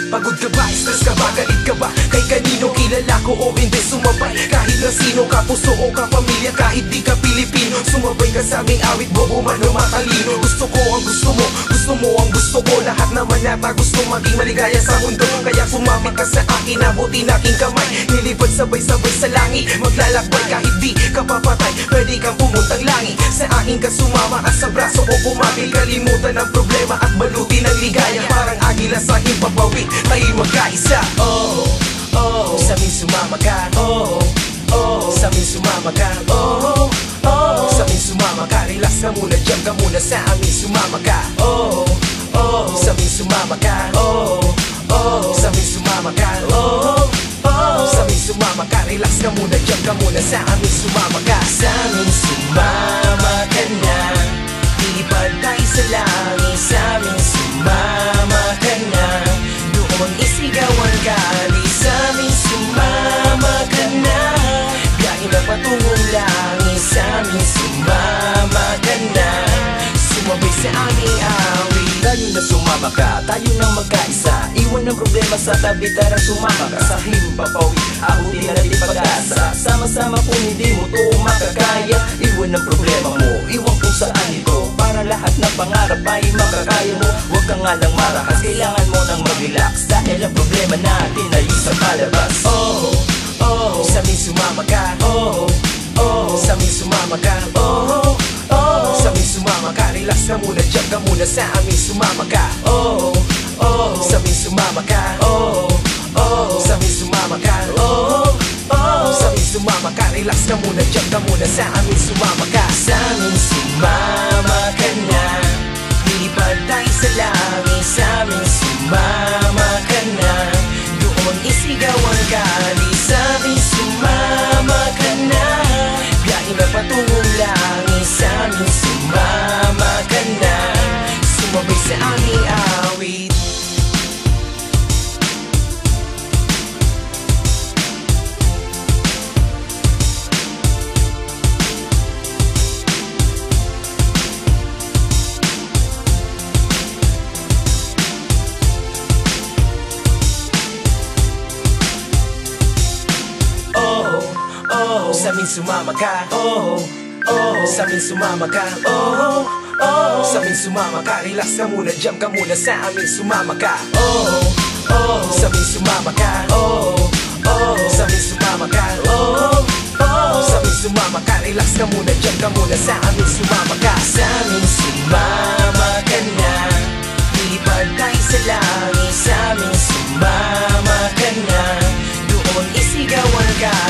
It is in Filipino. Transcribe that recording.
Pagod ka ba? Stress ka ba? Galit ka ba? Kay kanino? Kilala ko o hindi sumabay? Kahit na sino, kapuso o kapamilya, kahit di ka Pilipino, sumabay ka sa aming awit, bobo man o matalino. Gusto ko ang gusto mo ang gusto ko. Lahat naman yata gusto maging maligaya sa mundo. Kaya sumama ka sa akin, abutin aking kamay. Nilipad sabay-sabay sa langit, maglalakbay kahit di ka papatay. Pwede kang pumuntang langit, sa akin ka sumama at sa braso ko pumapil. Kalimutan ang problema at balutin ang ligaya. Parang agila sa himpapawid, tayo'y magkaisa. Oh, oh, sa amin sumama ka. Oh, oh, sa amin sumama ka. Oh, oh, sa amin sumama ka. Relax ka muna, jam ka muna, sa amin sumama ka. Oh, oh, sa amin sumama ka. Oh, oh, sa amin sumama ka. Oh, oh, sa amin sumama ka. Relax ka muna, jam ka muna, sa amin sumama ka. Sa amin sumama ka na, lilipad tayo sa langit. Sa amin sumama ka na, doon isigaw ang gali. Sa amin sumama ka na, biyahe na patungong langit. Sa amin sumama ka na, sumabay sa aming awit. Tayo na sumama ka, tayo nang magkaisa. Iwan ng problema sa tabi, tarang sumama ka. Sa himpapawid, ahutin na natin pag-asa. Sama-sama kung hindi mo to makakaya. Iwan ng problema mo, iwan kung saan ito. Para lahat ng pangarap ay makakaya mo. Huwag ka nga lang marahas, kailangan mo nang mag-relax. Dahil ang problema natin ay isang palabas. Oh, oh, sa amin sumama ka. Oh, oh, sa amin sumama ka. Oh, oh, sa amin sumama ka. Relax ka muna, jam ka muna, sa amin sumama ka. Oh, oh, sa amin sumama ka. Oh, oh, sa amin sumama ka. Oh, oh, sa amin sumama ka. Relax ka muna, jam ka muna, sa amin sumama ka. Sa amin sumama ka na, lilipad tayo sa langit. Sa amin sumama ka na, doon isigaw ang gali. Sa amin sumama ka na, biyahe na patungong langit. Sa amin sumama ka na, sumabay sa aming awit. Sa amin sumama ka. Oh, oh, sa amin sumama ka. Oh, oh, sa amin sumama ka. Relax ka muna, jam ka muna, sa amin sumama ka. Oh, oh, sa amin sumama ka. Oh, oh, sa amin sumama ka. Oh, oh, sa amin sumama ka. Relax ka muna, jam ka muna, sa amin sumama ka. Sa amin sumama ka na, lilipad tayo sa langit. Sa amin sumama ka na, doon isigaw ang gali.